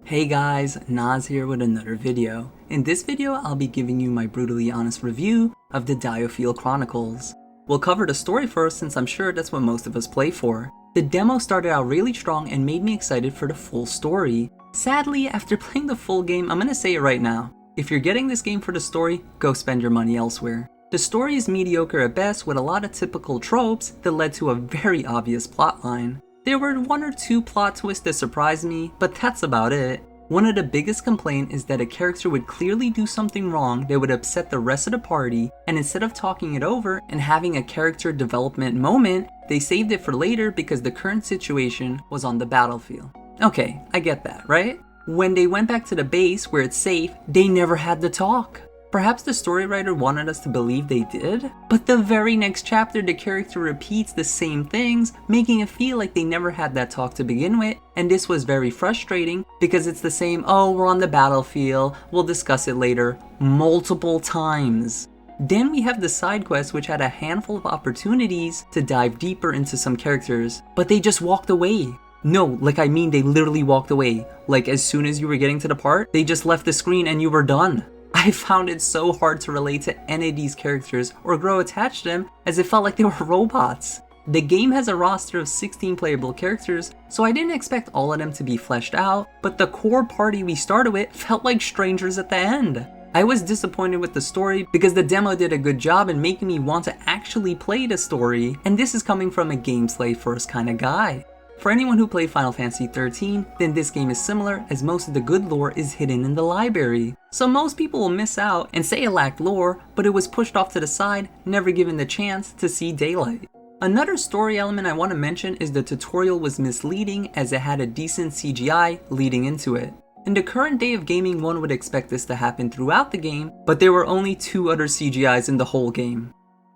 Hey guys, Naz here with another video. In this video, I'll be giving you my brutally honest review of the Diofield Chronicles. We'll cover the story first since I'm sure that's what most of us play for. The demo started out really strong and made me excited for the full story. Sadly, after playing the full game, I'm gonna say it right now. If you're getting this game for the story, go spend your money elsewhere. The story is mediocre at best with a lot of typical tropes that led to a very obvious plotline. There were one or two plot twists that surprised me, but that's about it. One of the biggest complaints is that a character would clearly do something wrong that would upset the rest of the party, and instead of talking it over and having a character development moment, they saved it for later because the current situation was on the battlefield. Okay, I get that, right? When they went back to the base where it's safe, they never had to talk. Perhaps the story writer wanted us to believe they did, but the very next chapter the character repeats the same things, making it feel like they never had that talk to begin with, and this was very frustrating because it's the same, oh, we're on the battlefield, we'll discuss it later, multiple times. Then we have the side quest which had a handful of opportunities to dive deeper into some characters, but they just walked away. No, like I mean they literally walked away. Like as soon as you were getting to the part, they just left the screen and you were done. I found it so hard to relate to any of these characters or grow attached to them as it felt like they were robots. The game has a roster of 16 playable characters, so I didn't expect all of them to be fleshed out, but the core party we started with felt like strangers at the end. I was disappointed with the story because the demo did a good job in making me want to actually play the story, and this is coming from a gameplay first kind of guy. For anyone who played Final Fantasy XIII, then this game is similar as most of the good lore is hidden in the library. So most people will miss out and say it lacked lore, but it was pushed off to the side, never given the chance to see daylight. Another story element I want to mention is the tutorial was misleading as it had a decent CGI leading into it. In the current day of gaming, one would expect this to happen throughout the game, but there were only 2 other CGIs in the whole game.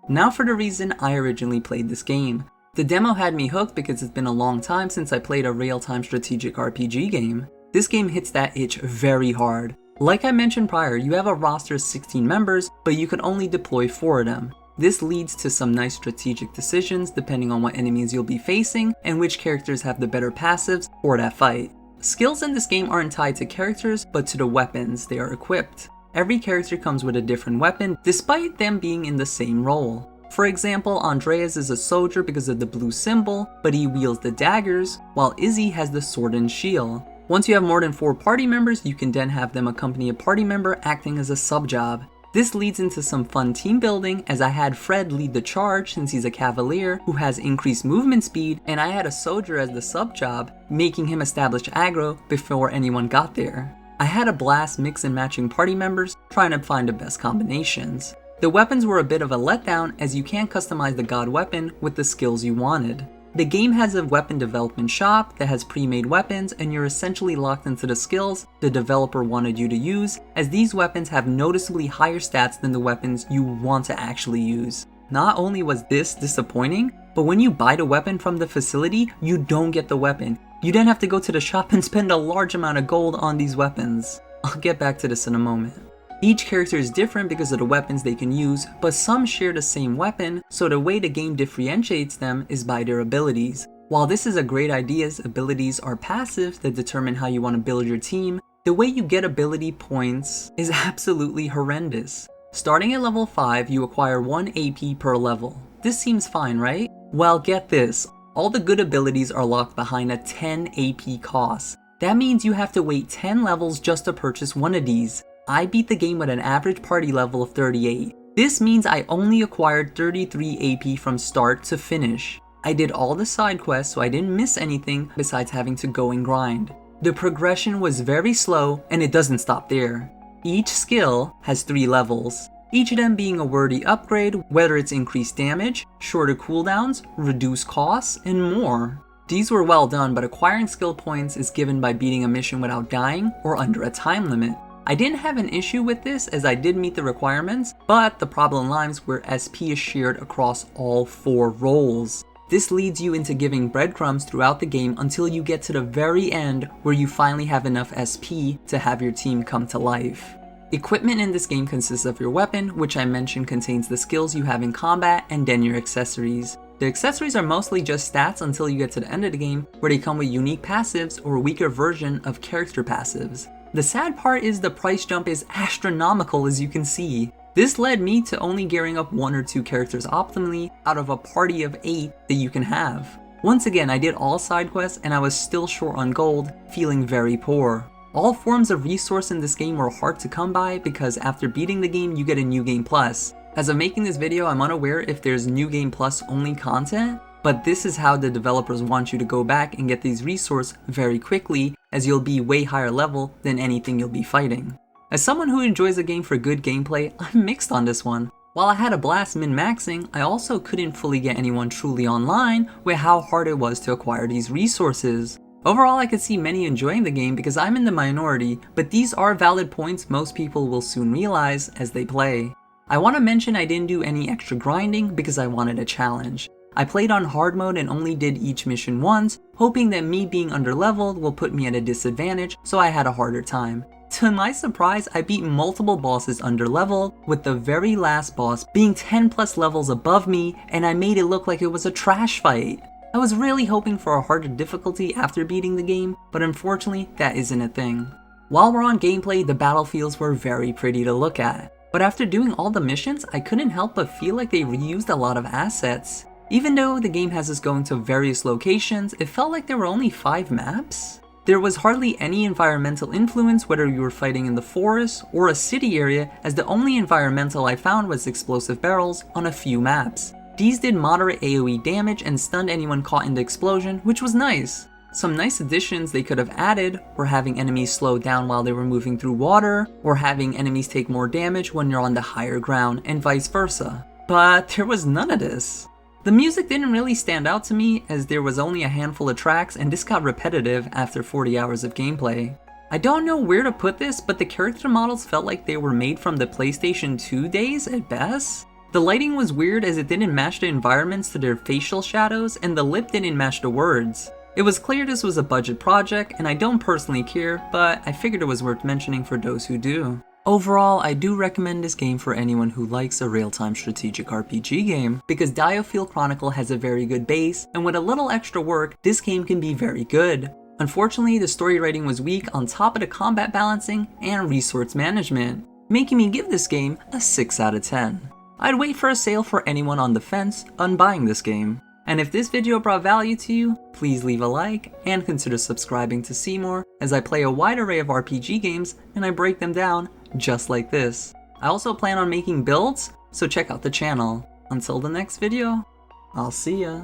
Now for the reason I originally played this game. The demo had me hooked because it's been a long time since I played a real-time strategic RPG game. This game hits that itch very hard. Like I mentioned prior, you have a roster of 16 members, but you can only deploy 4 of them. This leads to some nice strategic decisions depending on what enemies you'll be facing and which characters have the better passives for that fight. Skills in this game aren't tied to characters, but to the weapons they are equipped. Every character comes with a different weapon, despite them being in the same role. For example, Andreas is a soldier because of the blue symbol, but he wields the daggers, while Izzy has the sword and shield. Once you have more than 4 party members, you can then have them accompany a party member acting as a sub-job. This leads into some fun team building as I had Fred lead the charge since he's a cavalier who has increased movement speed, and I had a soldier as the sub-job, making him establish aggro before anyone got there. I had a blast mix and matching party members, trying to find the best combinations. The weapons were a bit of a letdown as you can't customize the god weapon with the skills you wanted. The game has a weapon development shop that has pre-made weapons and you're essentially locked into the skills the developer wanted you to use, as these weapons have noticeably higher stats than the weapons you want to actually use. Not only was this disappointing, but when you buy the weapon from the facility, you don't get the weapon. You then have to go to the shop and spend a large amount of gold on these weapons. I'll get back to this in a moment. Each character is different because of the weapons they can use, but some share the same weapon, so the way the game differentiates them is by their abilities. While this is a great idea as abilities are passive that determine how you want to build your team, the way you get ability points is absolutely horrendous. Starting at level 5, you acquire 1 AP per level. This seems fine, right? Well, get this. All the good abilities are locked behind a 10 AP cost. That means you have to wait 10 levels just to purchase one of these. I beat the game with an average party level of 38. This means I only acquired 33 AP from start to finish. I did all the side quests so I didn't miss anything besides having to go and grind. The progression was very slow and it doesn't stop there. Each skill has 3 levels, each of them being a worthy upgrade, whether it's increased damage, shorter cooldowns, reduced costs, and more. These were well done, but acquiring skill points is given by beating a mission without dying or under a time limit. I didn't have an issue with this as I did meet the requirements, but the problem lies where SP is shared across all 4 roles. This leads you into giving breadcrumbs throughout the game until you get to the very end where you finally have enough SP to have your team come to life. Equipment in this game consists of your weapon, which I mentioned contains the skills you have in combat, and then your accessories. The accessories are mostly just stats until you get to the end of the game, where they come with unique passives or a weaker version of character passives. The sad part is the price jump is astronomical, as you can see. This led me to only gearing up 1 or 2 characters optimally out of a party of 8 that you can have. Once again, I did all side quests and I was still short on gold, feeling very poor. All forms of resource in this game were hard to come by because after beating the game you get a New Game Plus. As of making this video, I'm unaware if there's New Game Plus only content, but this is how the developers want you to go back and get these resources very quickly, as you'll be way higher level than anything you'll be fighting. As someone who enjoys a game for good gameplay, I'm mixed on this one. While I had a blast min-maxing, I also couldn't fully get anyone truly online with how hard it was to acquire these resources. Overall, I could see many enjoying the game because I'm in the minority, but these are valid points most people will soon realize as they play. I want to mention I didn't do any extra grinding because I wanted a challenge. I played on hard mode and only did each mission once, hoping that me being underleveled will put me at a disadvantage, so I had a harder time. To my surprise, I beat multiple bosses underleveled, with the very last boss being 10 plus levels above me, and I made it look like it was a trash fight. I was really hoping for a harder difficulty after beating the game, but unfortunately that isn't a thing. While we're on gameplay, the battlefields were very pretty to look at, but after doing all the missions, I couldn't help but feel like they reused a lot of assets. Even though the game has us going to various locations, it felt like there were only 5 maps. There was hardly any environmental influence whether you were fighting in the forest or a city area, as the only environmental I found was explosive barrels on a few maps. These did moderate AoE damage and stunned anyone caught in the explosion, which was nice. Some nice additions they could have added were having enemies slow down while they were moving through water, or having enemies take more damage when you're on the higher ground, and vice versa. But there was none of this. The music didn't really stand out to me, as there was only a handful of tracks and this got repetitive after 40 hours of gameplay. I don't know where to put this, but the character models felt like they were made from the PlayStation 2 days at best. The lighting was weird as it didn't match the environments to their facial shadows, and the lip didn't match the words. It was clear this was a budget project, and I don't personally care, but I figured it was worth mentioning for those who do. Overall, I do recommend this game for anyone who likes a real-time strategic RPG game, because Diofield Chronicles has a very good base, and with a little extra work, this game can be very good. Unfortunately, the story writing was weak on top of the combat balancing and resource management, making me give this game a 6 out of 10. I'd wait for a sale for anyone on the fence on buying this game. And if this video brought value to you, please leave a like and consider subscribing to see more, as I play a wide array of RPG games and I break them down just like this. I also plan on making builds, so check out the channel. Until the next video, I'll see ya.